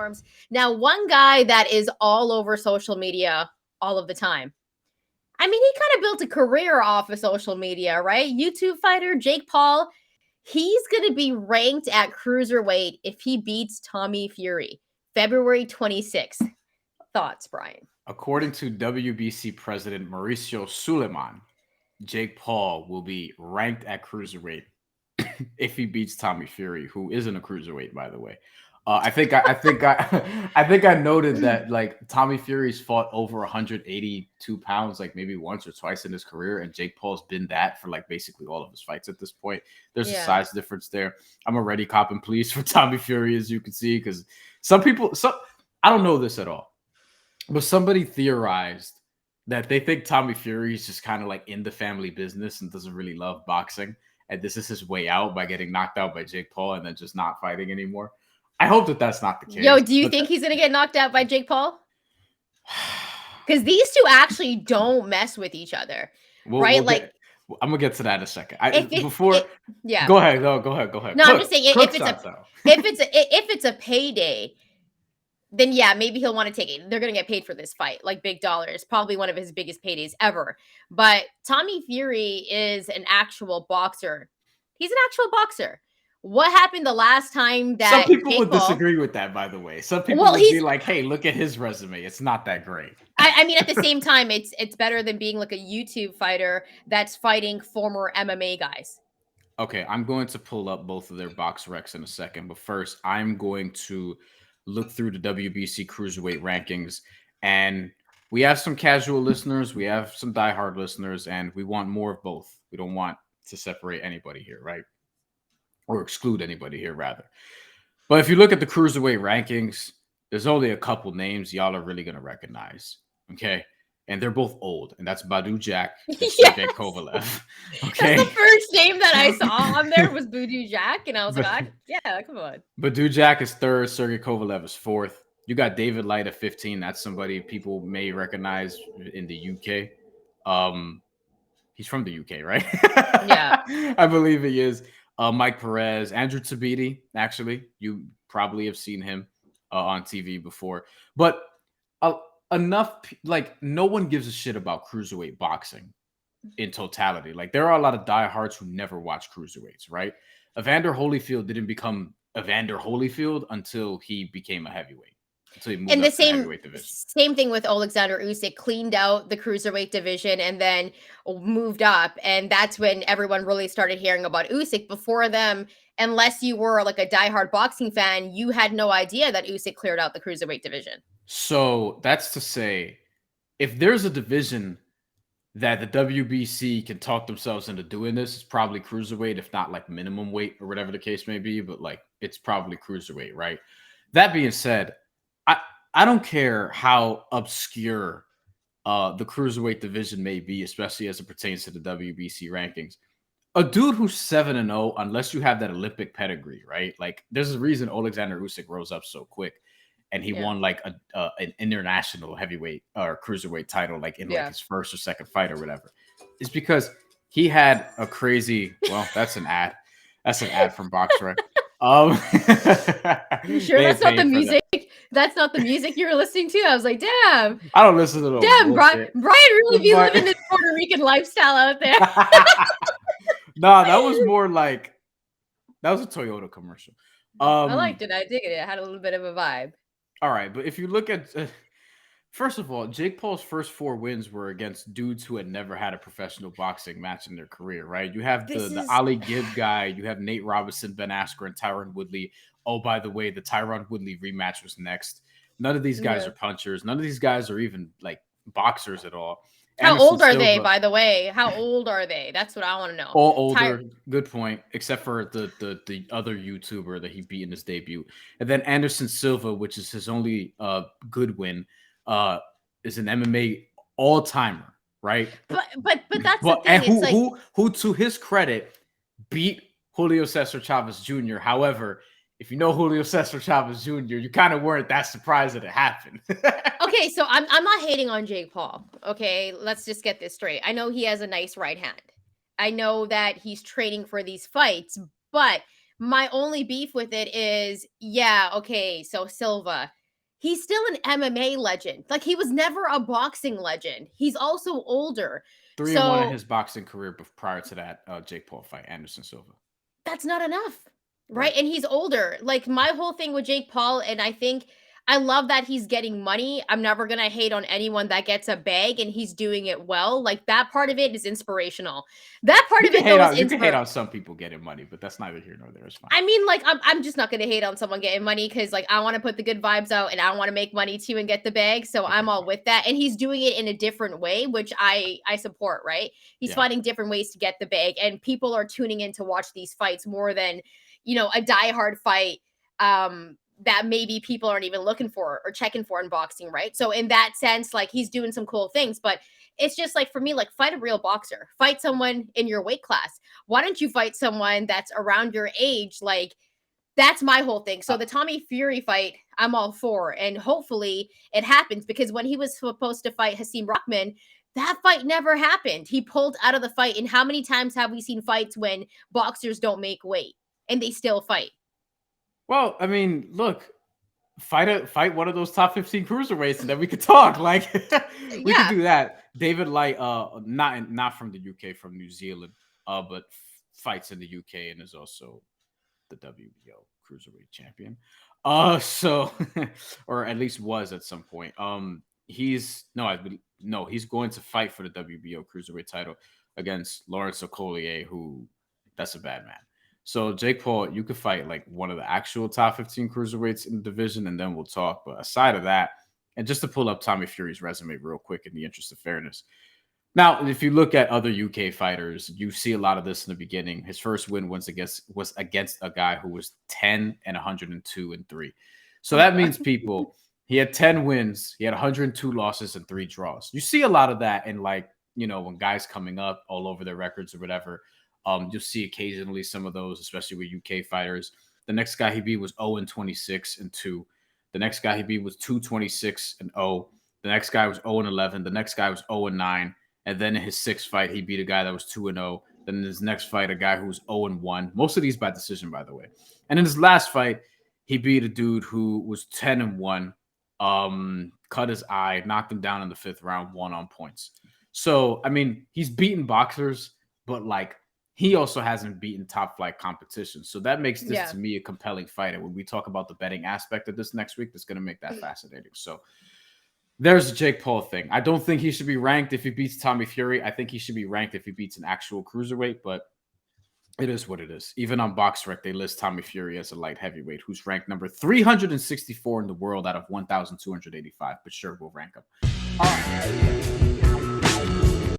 platforms. Now, one guy that is all over social media all of the time. I mean, he kind of built a career off of social media, right? YouTube fighter Jake Paul. He's going to be ranked at cruiserweight if he beats Tommy Fury, February 26th. Thoughts, Bryan? According to WBC President Mauricio Sulaiman, Jake Paul will be ranked at cruiserweight if he beats Tommy Fury, who isn't a cruiserweight, by the way. I think I noted that like Tommy Fury's fought over 182 pounds, like maybe once or twice in his career, and Jake Paul's been that for like basically all of his fights at this point. There's a size difference there. I'm already copping pleas for Tommy Fury, as you can see, because some I don't know this at all, but somebody theorized that they think Tommy Fury is just kind of like in the family business and doesn't really love boxing, and this is his way out by getting knocked out by Jake Paul and then just not fighting anymore. I hope that that's not the case. Yo, do you think he's going to get knocked out by Jake Paul? Because these two actually don't mess with each other, right? I'm going to get to that in a second. Yeah. Go ahead. Go ahead. No, I'm just saying if it's a payday, then yeah, maybe he'll want to take it. They're going to get paid for this fight, like big dollars, probably one of his biggest paydays ever. But Tommy Fury is an actual boxer. He's an actual boxer. What happened the last time that some people would disagree with that, by the way. Some people would be like, hey, look at his resume. It's not that great. I mean, at the same time, it's better than being like a YouTube fighter that's fighting former MMA guys. Okay, I'm going to pull up both of their box recs in a second. But first, I'm going to look through the WBC Cruiserweight rankings. And we have some casual listeners. We have some diehard listeners. And we want more of both. We don't want to separate anybody here, right? Or exclude anybody here, rather. But if you look at the cruiserweight rankings, there's only a couple names y'all are really going to recognize, okay? And they're both old, and that's Badu Jack and Sergey Kovalev, okay? That's the first name that I saw on there was Badu Jack, and I was like, yeah, come on. Badu Jack is third, Sergey Kovalev is fourth. You got David Light at 15. That's somebody people may recognize in the UK. He's from the UK, right? Yeah. I believe he is. Mike Perez, Andrew Tabiti, actually, you probably have seen him on TV before. But enough, like, no one gives a shit about cruiserweight boxing in totality. Like, there are a lot of diehards who never watch cruiserweights, right? Evander Holyfield didn't become Evander Holyfield until he became a heavyweight. And the same thing with Alexander Usyk, cleaned out the cruiserweight division and then moved up. And that's when everyone really started hearing about Usyk. Before them, unless you were like a diehard boxing fan, you had no idea that Usyk cleared out the cruiserweight division. So that's to say, if there's a division that the WBC can talk themselves into doing this, it's probably cruiserweight, if not like minimum weight or whatever the case may be. But like, it's probably cruiserweight, right? That being said, I don't care how obscure the cruiserweight division may be, especially as it pertains to the WBC rankings. A dude who's 7-0, unless you have that Olympic pedigree, right? Like, there's a reason Alexander Usyk rose up so quick, and he won like an international heavyweight or cruiserweight title, like in like his first or second fight or whatever. It's because he had a crazy. Well, that's an ad. That's an ad from BoxRec. You sure that's not the music? That's not the music you were listening to? I was like, damn. I don't listen to those. Damn, Bryan really be living this Puerto Rican lifestyle out there. Nah, that was more like, that was a Toyota commercial. I liked it. I dig it. It had a little bit of a vibe. All right, but if you look at, first of all, Jake Paul's first 4 wins were against dudes who had never had a professional boxing match in their career, right? You have the Ali Gibb guy, you have Nate Robinson, Ben Askren, Tyron Woodley. Oh, by the way, the Tyron Woodley rematch was next. None of these guys are punchers. None of these guys are even like boxers at all. How old are they, by the way? How old are they? That's what I want to know. All older. Good point. Except for the other YouTuber that he beat in his debut. And then Anderson Silva, which is his only good win, is an MMA all-timer, right? But that's the thing. And who to his credit beat Julio Cesar Chavez Jr. However, if you know Julio Cesar Chavez Jr., you kind of weren't that surprised that it happened. Okay, so I'm not hating on Jake Paul. Okay, let's just get this straight. I know he has a nice right hand. I know that he's training for these fights, but My only beef with it is, yeah, okay, so Silva, he's still an MMA legend. Like, he was never a boxing legend. He's also older. 3-1 in So his boxing career, but prior to that, Jake Paul fight, Anderson Silva. that's not enough, right? Right. And he's older. Like, my whole thing with Jake Paul, and I think I love that he's getting money. I'm never gonna hate on anyone that gets a bag and he's doing it well. Like, that part of it is inspirational. That part of it though is You can hate on some people getting money, but that's neither here nor there. It's fine. I mean, like, I'm just not gonna hate on someone getting money because, like, I want to put the good vibes out and I want to make money too and get the bag. So Okay, I'm all fine. with that. And he's doing it in a different way, which I support, right? He's Yeah. finding different ways to get the bag, and people are tuning in to watch these fights more than, you know, a diehard fight that maybe people aren't even looking for or checking for in boxing, right? So in that sense, like, he's doing some cool things, but it's just like, for me, like, fight a real boxer, fight someone in your weight class. Why don't you fight someone that's around your age? Like, that's my whole thing. So Uh, the Tommy Fury fight, I'm all for, and hopefully it happens, because when he was supposed to fight Hasim Rahman, that fight never happened. He pulled out of the fight. And how many times have we seen fights when boxers don't make weight and they still fight? well, I mean, look, fight one of those top 15 cruiserweights, and then we could talk. Like, we could Yeah. do that. David Light, not from the UK, from New Zealand, but fights in the UK and is also the WBO cruiserweight champion. So or at least was at some point. He's no, he's going to fight for the WBO cruiserweight title against Lawrence Okolie, who that's a bad man. So Jake Paul, you could fight like one of the actual top 15 cruiserweights in the division, and then we'll talk. But aside of that, and just to pull up Tommy Fury's resume real quick in the interest of fairness. Now, if you look at other UK fighters, you see a lot of this in the beginning. His first win was against a guy who was 10 and 102 and 3. So Oh my that God. means, people, he had 10 wins, he had 102 losses and 3 draws. You see a lot of that in, like, you know, when guys coming up all over their records or whatever. You'll see occasionally some of those, especially with UK fighters. The next guy he beat was 0 and 26 and 2. The next guy he beat was 2-26 and 0. The next guy was 0 and 11. The next guy was 0 and 9. And then in his sixth fight, he beat a guy that was 2 and 0. Then in his next fight, a guy who was 0 and 1. Most of these by decision, by the way. And in his last fight, he beat a dude who was 10 and 1. Cut his eye, knocked him down in the 5th round, won on points. So, I mean, he's beaten boxers, but like, he also hasn't beaten top flight competition. So that makes this, Yeah. to me, a compelling fight. And when we talk about the betting aspect of this next week, that's going to make that fascinating. So there's the Jake Paul thing. I don't think he should be ranked if he beats Tommy Fury. I think he should be ranked if he beats an actual cruiserweight, but it is what it is. Even on BoxRec, they list Tommy Fury as a light heavyweight who's ranked number 364 in the world out of 1,285. But sure, we'll rank him. All right.